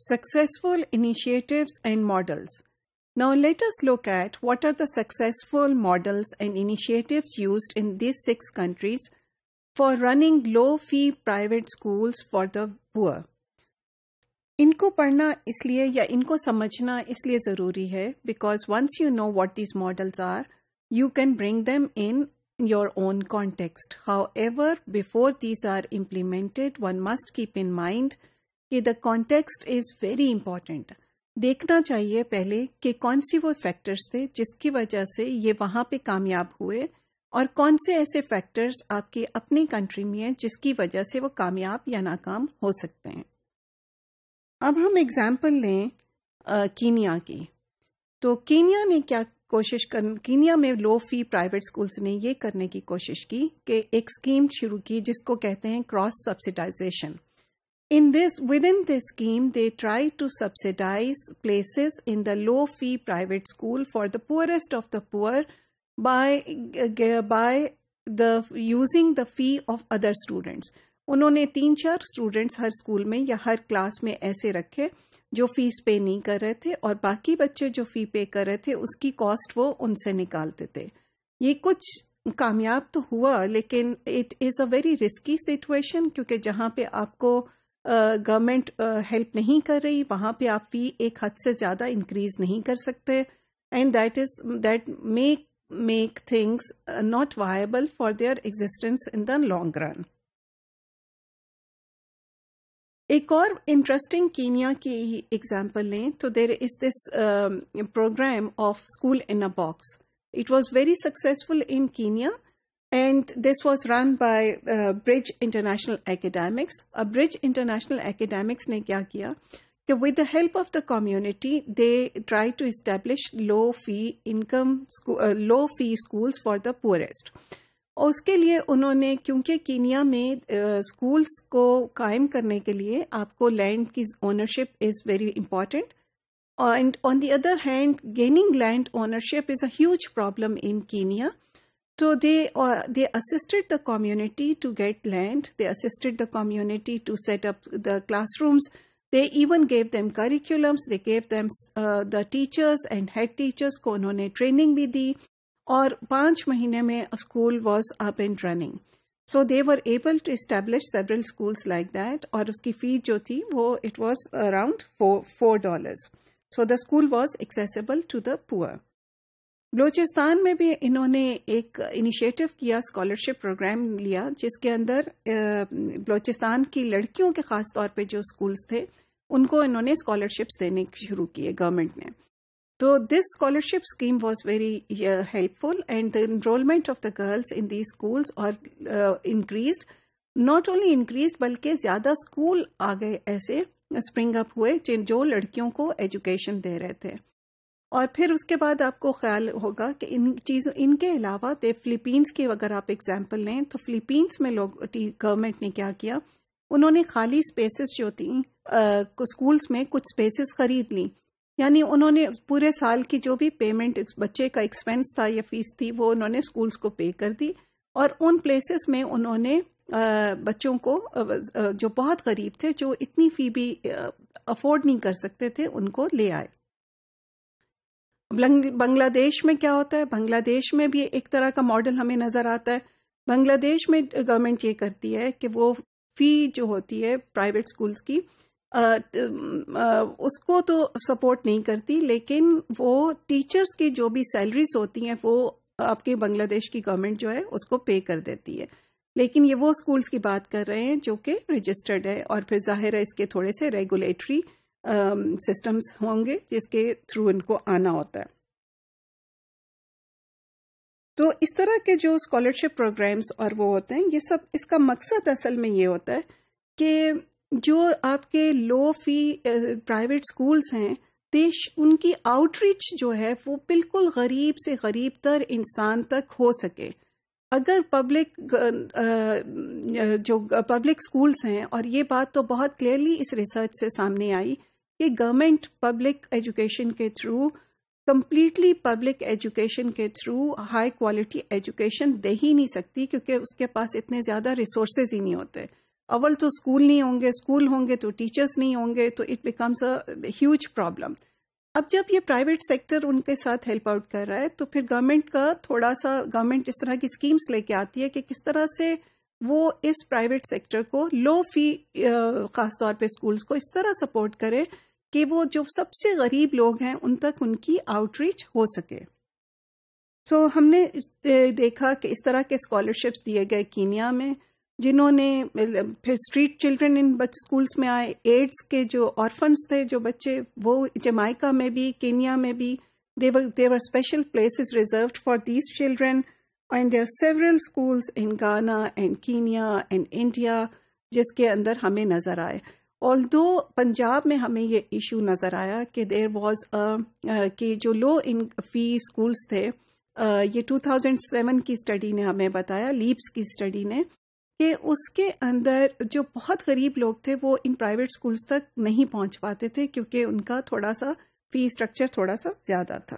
Successful initiatives and models. Now let us look at what are the successful models and initiatives used in these 6 countries for running low-fee private schools for the poor. इनको पढ़ना इसलिए या इनको समझना इसलिए ज़रूरी है because once you know what these models are, you can bring them in your own context. However, before these are implemented, one must keep in mind कि the context is very important. देखना चाहिए पहले कि कौन सी वो factors थे जिसकी वजह से ये वहाँ पे कामयाब हुए और कौन से ऐसे फैक्टर्स आपकी अपनी कंट्री में हैं जिसकी वजह से वो कामयाब या नाकाम हो सकते हैं. अब हम एग्जाम्पल लें कीनिया की. तो कीनिया ने क्या कीनिया में लो फी प्राइवेट स्कूल्स ने ये करने की कोशिश की कि एक स्कीम शुरू की जिसको कहते हैं cross subsidisation. Within this scheme, they try to subsidize places in the low-fee private school for the poorest of the poor by using the fee of other students. उन्होंने 3-4 स्टूडेंट्स हर स्कूल में या हर class में ऐसे रखे जो fees पे नहीं कर रहे थे और बाकी बच्चे जो फी पे कर रहे थे उसकी कॉस्ट वो उनसे निकालते थे. ये कुछ कामयाब तो हुआ लेकिन it is a very risky situation क्योंकि जहाँ पे आपको गवर्नमेंट हेल्प नहीं कर रही वहाँ पे आप फी एक हद से ज़्यादा इंक्रीज नहीं कर सकते and that make things not viable for their existence in the long run. एक और इंटरेस्टिंग कीनिया की एग्जाम्पल लें तो there is this program of school in a box. It was very successful in Kenya and this was run by Bridge International Academics. Bridge International Academics ने क्या किया कि with the help of the community they tried to establish low fee schools for the poorest. और उसके लिए उन्होंने क्योंकि Kenya में schools को कायम करने के लिए आपको land की ownership is very important and on the other hand gaining land ownership is a huge problem in Kenya. So they assisted the community to get land. They assisted the community to set up the classrooms. They even gave them curriculums. They gave them the teachers and head teachers को उन्होंने training भी दी और 5 महीने में a school was up and running. So they were able to establish several schools like that. और उसकी fee जो थी वो it was around $4. So the school was accessible to the poor. Balochistan में भी इन्होंने एक इनिशिएटिव किया, स्कॉलरशिप प्रोग्राम लिया जिसके अंदर बलूचिस्तान की लड़कियों के ख़ास तौर पे जो स्कूल्स थे उनको इन्होंने स्कॉलरशिप्स देने शुरू किए गवर्नमेंट ने. तो this scholarship scheme was very helpful and the enrolment of the girls in these schools और इंक्रीज्ड. नॉट ओनली इंक्रीज्ड बल्कि ज़्यादा स्कूल आ गए ऐसे स्प्रिंग अप हुए जो लड़कियों को एजुकेशन दे रहे थे. और फिर उसके बाद आपको ख्याल होगा कि इनके अलावा फिलीपींस की अगर आप एग्जांपल लें तो फिलीपींस में गवर्नमेंट ने क्या किया, उन्होंने खाली स्पेसेस जो थी स्कूल्स में कुछ स्पेसेस खरीद ली. यानी उन्होंने पूरे साल की जो भी पेमेंट बच्चे का एक्सपेंस था या फीस थी वो उन्होंने स्कूल्स को पे कर दी और उन प्लेसेस में उन्होंने बच्चों को जो बहुत गरीब थे जो इतनी फी भी अफोर्ड नहीं कर सकते थे उनको ले आए. बांग्लादेश में क्या होता है, बांग्लादेश में भी एक तरह का मॉडल हमें नजर आता है. बांग्लादेश में गवर्नमेंट ये करती है कि वो फी जो होती है प्राइवेट स्कूल्स की उसको तो सपोर्ट नहीं करती लेकिन वो टीचर्स की जो भी सैलरीज होती हैं वो आपके बांग्लादेश की गवर्नमेंट जो है उसको पे कर देती है. लेकिन ये वो स्कूल्स की बात कर रहे हैं जो कि रजिस्टर्ड है और फिर जाहिर है इसके थोड़े से रेगुलेटरी सिस्टम्स होंगे जिसके थ्रू इनको आना होता है. तो इस तरह के जो स्कॉलरशिप प्रोग्राम्स और वो होते हैं ये सब इसका मकसद असल में ये होता है कि जो आपके लो फी प्राइवेट स्कूल्स हैं उनकी आउटरीच जो है वो बिल्कुल गरीब से गरीब तर इंसान तक हो सके. अगर पब्लिक स्कूल्स हैं और ये बात तो बहुत क्लियरली इस रिसर्च से सामने आई कि गवर्नमेंट पब्लिक एजुकेशन के थ्रू कंप्लीटली पब्लिक एजुकेशन के थ्रू हाई क्वालिटी एजुकेशन दे ही नहीं सकती क्योंकि उसके पास इतने ज़्यादा रिसोर्सेज ही नहीं होते. اول تو اسکول نہیں ہوں گے، اسکول ہوں گے تو ٹیچرس نہیں ہوں گے، تو it becomes a huge problem. اب جب یہ پرائیویٹ سیکٹر ان کے ساتھ ہیلپ آؤٹ کر رہا ہے تو پھر گورنمنٹ اس طرح کی اسکیمز لے کے آتی ہے کہ کس طرح سے وہ اس پرائیویٹ سیکٹر کو لو فی خاص طور پہ اسکولز کو اس طرح سپورٹ کرے کہ وہ جو سب سے غریب لوگ ہیں ان تک ان کی آؤٹ ریچ ہو سکے. سو ہم نے دیکھا کہ اس طرح کے اسکالرشپس دیے گئے کینیا میں، جنہوں نے پھر اسٹریٹ چلڈرن ان اسکولس میں آئے. ایڈس کے جو آرفنس تھے جو بچے، وہ جمائکا میں بھی کینیا میں بھی there were special places reserved for these children, and there are several schools in Ghana and Kenya and India جس کے اندر ہمیں نظر آئے. although پنجاب میں ہمیں یہ ایشو نظر آیا کہ there was کہ جو لو ان فی اسکولس تھے، یہ 2007 کی اسٹڈی نے ہمیں بتایا، لیپس کی اسٹڈی نے، کہ اس کے اندر جو بہت غریب لوگ تھے وہ ان پرائیویٹ اسکولس تک نہیں پہنچ پاتے تھے کیونکہ ان کا تھوڑا سا فی اسٹرکچر تھوڑا سا زیادہ تھا.